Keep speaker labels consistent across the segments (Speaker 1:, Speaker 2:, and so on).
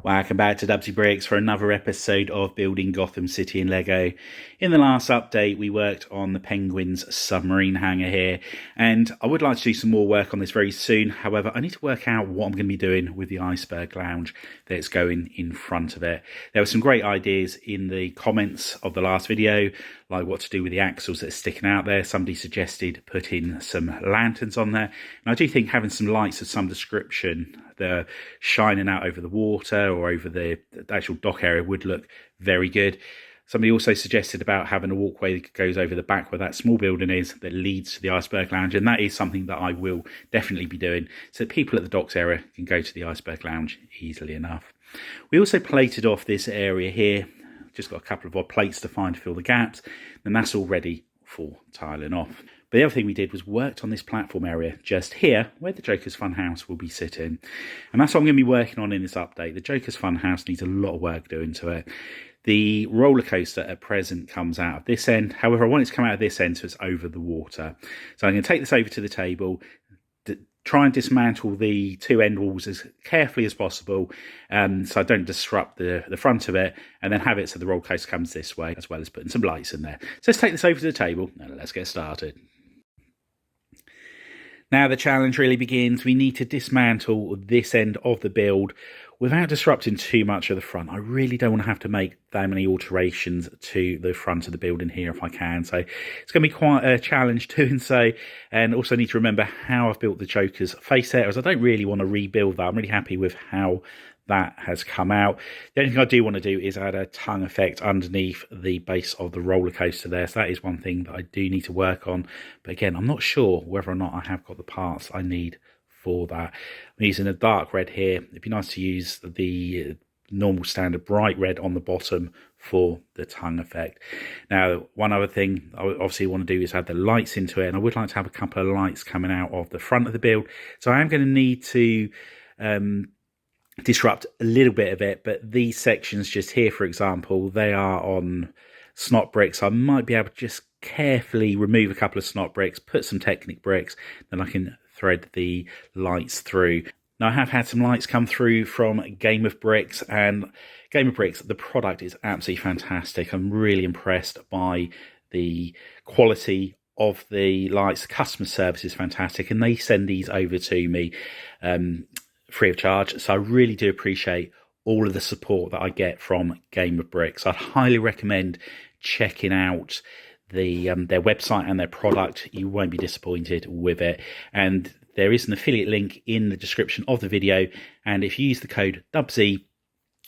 Speaker 1: Welcome back to Dubbzi Bricks for another episode of building Gotham City in Lego. In the last update, we worked on the Penguin's submarine hangar here, and I would like to do some more work on this very soon. However, I need to work out what I'm going to be doing with the iceberg lounge that's going in front of it. There were some great ideas in the comments of the last video, like what to do with the axles that are sticking out there. Somebody suggested putting some lanterns on there, and I do think having some lights of some description that are shining out over the water or over the actual dock area would look very good. Somebody also suggested about having a walkway that goes over the back where that small building is that leads to the iceberg lounge, and that is something that I will definitely be doing so that people at the docks area can go to the iceberg lounge easily enough. We also plated off this area here, just got a couple of odd plates to find to fill the gaps, and that's all ready for tiling off. But the other thing we did was worked on this platform area just here where the Joker's Funhouse will be sitting. And that's what I'm going to be working on in this update. The Joker's Funhouse needs a lot of work doing to it. The roller coaster at present comes out of this end. However, I want it to come out of this end so it's over the water. So I'm going to take this over to the table, try and dismantle the two end walls as carefully as possible so I don't disrupt the front of it, and then have it so the roller coaster comes this way, as well as putting some lights in there. So let's take this over to the table and let's get started. Now the challenge really begins. We need to dismantle this end of the build without disrupting too much of the front. I really don't want to have to make that many alterations to the front of the building here if I can. So it's going to be quite a challenge doing so. And also need to remember how I've built the Joker's face there, as I don't really want to rebuild that. I'm really happy with how that has come out. The only thing I do want to do is add a tongue effect underneath the base of the roller coaster there. So that is one thing that I do need to work on. But again, I'm not sure whether or not I have got the parts I need for that. I'm using a dark red here. It'd be nice to use the normal standard bright red on the bottom for the tongue effect. Now, one other thing I obviously want to do is add the lights into it, and I would like to have a couple of lights coming out of the front of the build. So I am going to need to disrupt a little bit of it, but these sections just here, for example, they are on snot bricks. I might be able to just carefully remove a couple of snot bricks, put some Technic bricks, then I can thread the lights through. Now I have had some lights come through from Game of Bricks, and Game of Bricks, the product is absolutely fantastic. I'm really impressed by the quality of the lights. The customer service is fantastic, and they send these over to me free of charge. So I really do appreciate all of the support that I get from Game of Bricks. I'd highly recommend checking out their website and their product. You won't be disappointed with it. And there is an affiliate link in the description of the video, and if you use the code Dubbzi,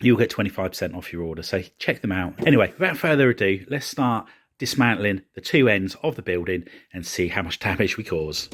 Speaker 1: you'll get 25% off your order. So check them out. Anyway, without further ado, let's start dismantling the two ends of the building and see how much damage we cause.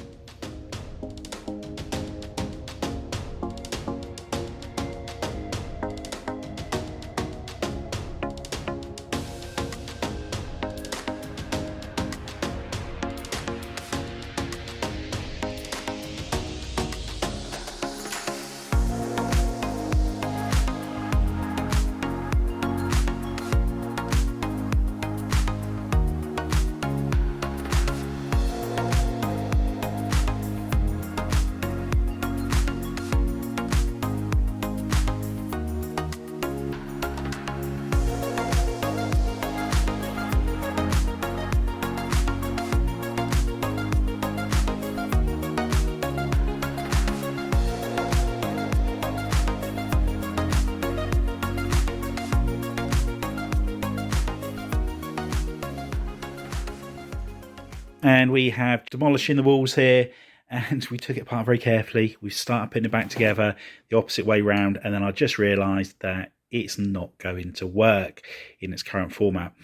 Speaker 1: And we have demolishing the walls here, and we took it apart very carefully. We started putting it back together the opposite way round, and then I just realised that it's not going to work in its current format.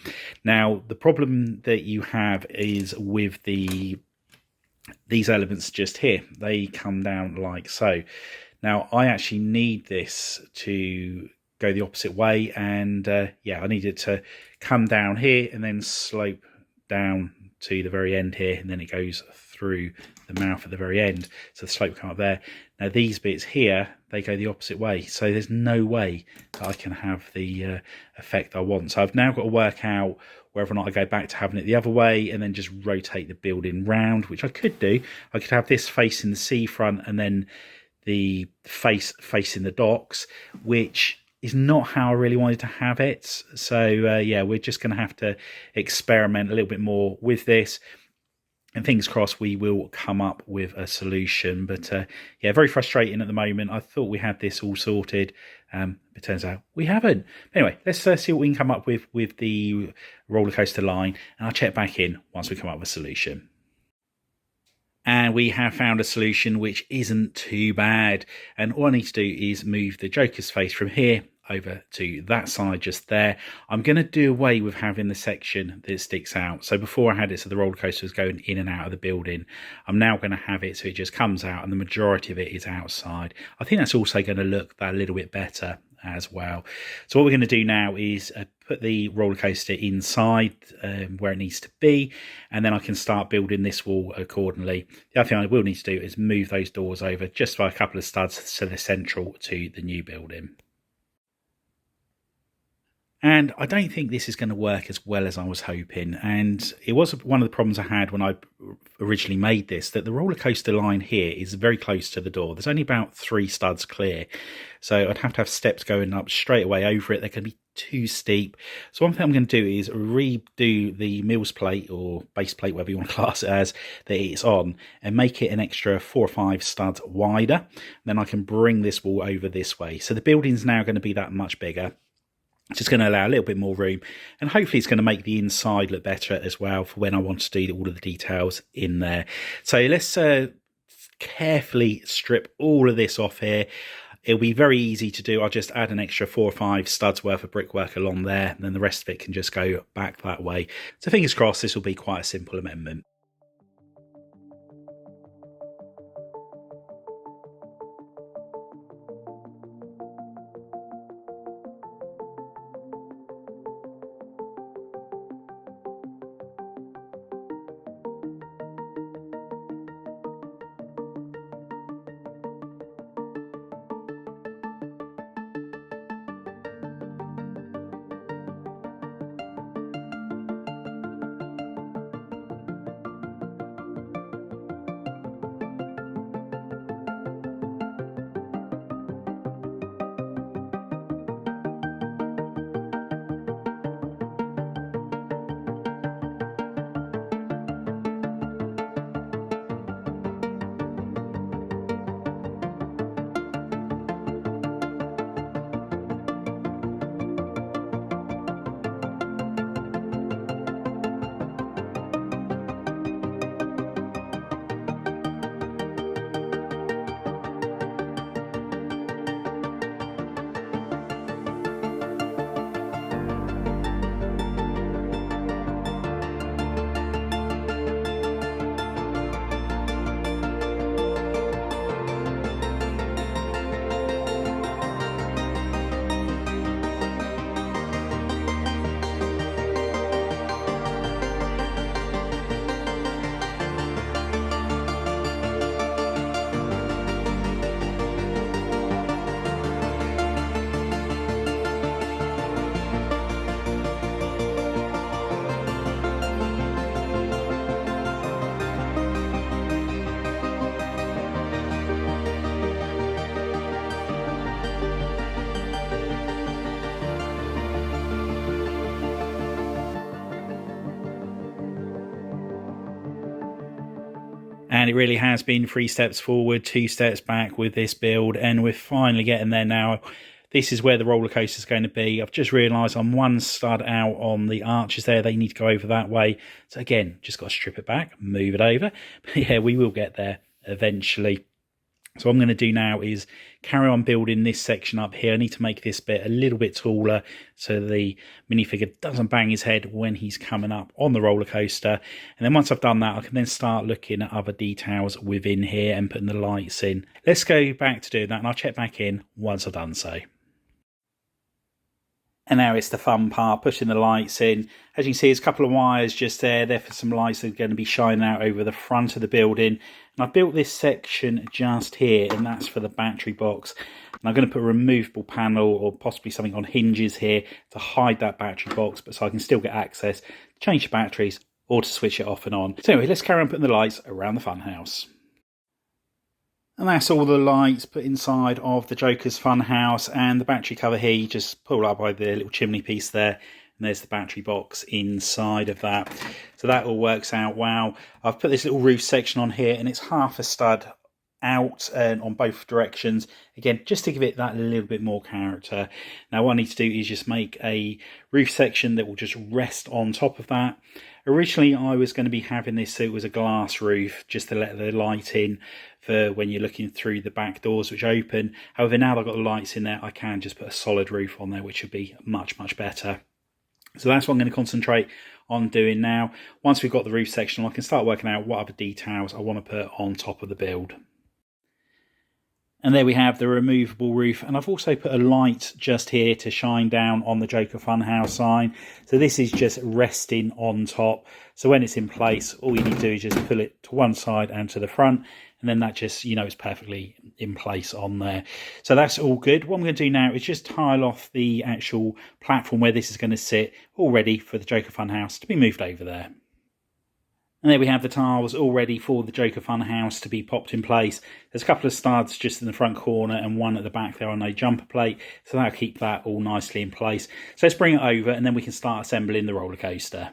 Speaker 1: Now, the problem that you have is with these elements just here. They come down like so. Now, I actually need this to go the opposite way, and yeah, I need it to come down here and then slope down to the very end here, and then it goes through the mouth at the very end, so the slope come up there. Now these bits here, they go the opposite way, so there's no way that I can have the effect I want. So I've now got to work out whether or not I go back to having it the other way and then just rotate the building round, which I could do. I could have this facing the seafront and then the face facing the docks, which is not how I really wanted to have it. So yeah, we're just going to have to experiment a little bit more with this. And fingers crossed we will come up with a solution. But yeah, very frustrating at the moment. I thought we had this all sorted. It turns out we haven't. Anyway, let's see what we can come up with the roller coaster line. And I'll check back in once we come up with a solution. And we have found a solution which isn't too bad. And all I need to do is move the Joker's face from here over to that side just there. I'm going to do away with having the section that sticks out. So before I had it so the roller coaster was going in and out of the building, I'm now going to have it so it just comes out and the majority of it is outside. I think that's also going to look that little bit better as well. So what we're going to do now is put the roller coaster inside where it needs to be, and then I can start building this wall accordingly. The other thing I will need to do is move those doors over just by a couple of studs so they're central to the new building. And I don't think this is going to work as well as I was hoping. And it was one of the problems I had when I originally made this, that the roller coaster line here is very close to the door. There's only about 3 studs clear. So I'd have to have steps going up straight away over it. They're going to be too steep. So one thing I'm going to do is redo the mills plate or base plate, whatever you want to class it as, that it's on, and make it an extra 4 or 5 studs wider. Then I can bring this wall over this way. So the building's now going to be that much bigger. It's just going to allow a little bit more room, and hopefully it's going to make the inside look better as well for when I want to do all of the details in there. So let's carefully strip all of this off here. It'll be very easy to do. I'll just add an extra 4 or 5 studs worth of brickwork along there, and then the rest of it can just go back that way. So fingers crossed this will be quite a simple amendment. And it really has been 3 steps forward, 2 steps back with this build, and we're finally getting there now. This is where the roller coaster is going to be. I've just realised I'm 1 stud out on the arches there. They need to go over that way. So again, just got to strip it back, move it over. But yeah, we will get there eventually. So what I'm going to do now is carry on building this section up here. I need to make this bit a little bit taller so the minifigure doesn't bang his head when he's coming up on the roller coaster. And then once I've done that, I can then start looking at other details within here and putting the lights in. Let's go back to doing that, and I'll check back in once I've done so. And now it's the fun part, pushing the lights in. As you can see, there's a couple of wires just there for some lights that are going to be shining out over the front of the building. And I built this section just here, and that's for the battery box. And I'm going to put a removable panel or possibly something on hinges here to hide that battery box, but so I can still get access to change the batteries or to switch it off and on. So anyway, let's carry on putting the lights around the funhouse. And that's all the lights put inside of the Joker's Funhouse, and the battery cover here you just pull up by the little chimney piece there, and there's the battery box inside of that. So that all works out well. I've put this little roof section on here, and it's half a stud out and on both directions, again just to give it that little bit more character. Now what I need to do is just make a roof section that will just rest on top of that. Originally I was going to be having this so it was a glass roof just to let the light in for when you're looking through the back doors which open. However, now that I've got the lights in there, I can just put a solid roof on there, which would be much better. So that's what I'm going to concentrate on doing now. Once we've got the roof section, I can start working out what other details I want to put on top of the build. And there we have the removable roof, and I've also put a light just here to shine down on the Joker Funhouse sign. So this is just resting on top, so when it's in place all you need to do is just pull it to one side and to the front, and then that just, you know, is perfectly in place on there. So that's all good. What I'm going to do now is just tile off the actual platform where this is going to sit, all ready for the Joker Funhouse to be moved over there. And there we have the tiles all ready for the Joker Funhouse to be popped in place. There's a couple of studs just in the front corner and one at the back there on a jumper plate, so that'll keep that all nicely in place. So let's bring it over and then we can start assembling the roller coaster.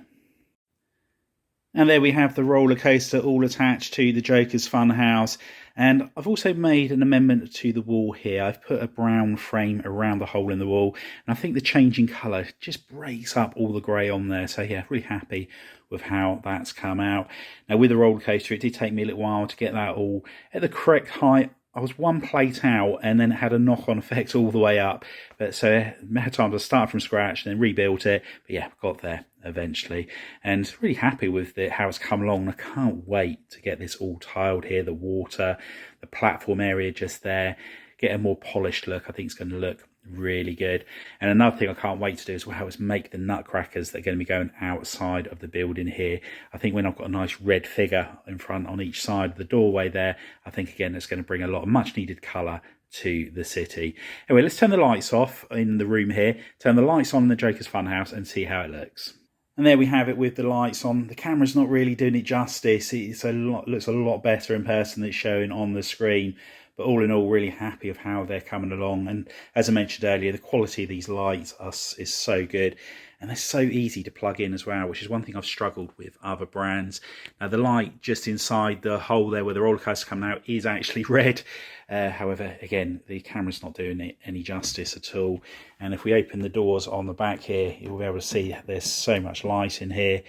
Speaker 1: And there we have the roller coaster all attached to the Joker's Funhouse. And I've also made an amendment to the wall here. I've put a brown frame around the hole in the wall, and I think the changing colour just breaks up all the grey on there. So yeah, really happy with how that's come out. Now with the roller coaster, it did take me a little while to get that all at the correct height. I was one plate out and then it had a knock-on effect all the way up. But so I had time to start from scratch and then rebuilt it. But yeah, got there eventually. And really happy with how it's come along. I can't wait to get this all tiled here. The water, the platform area just there. Get a more polished look. I think it's going to look really good. And another thing I can't wait to do as well is make the nutcrackers that are going to be going outside of the building here. I think when I've got a nice red figure in front on each side of the doorway there, I think again it's going to bring a lot of much needed colour to the city. Anyway, let's turn the lights off in the room here, turn the lights on in the Joker's Funhouse and see how it looks. And there we have it with the lights on. The camera's not really doing it justice. Looks a lot better in person than it's showing on the screen. But all in all, really happy with how they're coming along. And as I mentioned earlier, the quality of these lights is so good. And they're so easy to plug in as well, which is one thing I've struggled with other brands. Now, the light just inside the hole there where the roller coaster's coming out is actually red. However, again, the camera's not doing it any justice at all. And if we open the doors on the back here, you'll be able to see there's so much light in here,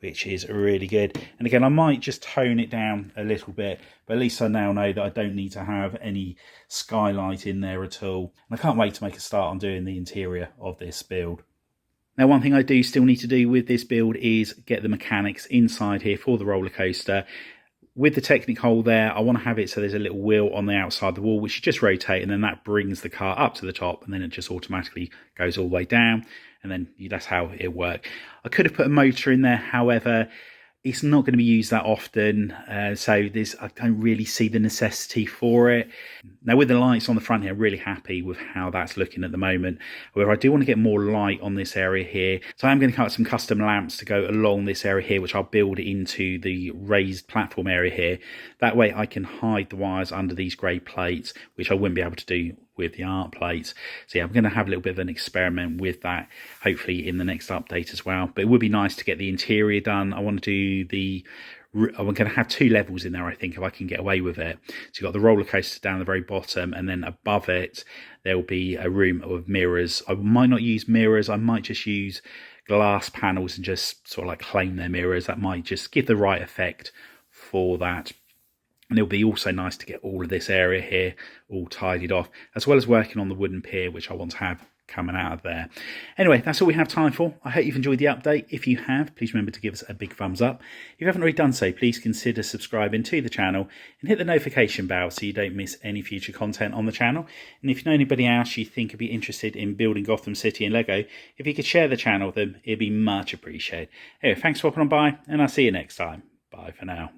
Speaker 1: which is really good. And again, I might just tone it down a little bit, but at least I now know that I don't need to have any skylight in there at all. And I can't wait to make a start on doing the interior of this build. Now, one thing I do still need to do with this build is get the mechanics inside here for the roller coaster. With the Technic hole there, I want to have it so there's a little wheel on the outside of the wall, which you just rotate, and then that brings the car up to the top, and then it just automatically goes all the way down, and then that's how it works. I could have put a motor in there, however, it's not going to be used that often, so I don't really see the necessity for it. Now with the lights on the front here, I'm really happy with how that's looking at the moment. However, I do want to get more light on this area here, so I'm going to cut some custom lamps to go along this area here, which I'll build into the raised platform area here. That way I can hide the wires under these grey plates, which I wouldn't be able to do with the art plates. So yeah, I'm going to have a little bit of an experiment with that, hopefully in the next update as well. But it would be nice to get the interior done. I want to do I'm going to have two levels in there, I think, if I can get away with it. So you've got the roller coaster down the very bottom, and then above it there will be a room of mirrors. I might not use mirrors, I might just use glass panels and just sort of like claim their mirrors. That might just give the right effect for that. And it'll be also nice to get all of this area here all tidied off, as well as working on the wooden pier, which I want to have coming out of there. Anyway, that's all we have time for. I hope you've enjoyed the update. If you have, please remember to give us a big thumbs up. If you haven't already done so, please consider subscribing to the channel and hit the notification bell so you don't miss any future content on the channel. And if you know anybody else you think would be interested in building Gotham City and Lego, if you could share the channel with them, it'd be much appreciated. Anyway, thanks for popping on by, and I'll see you next time. Bye for now.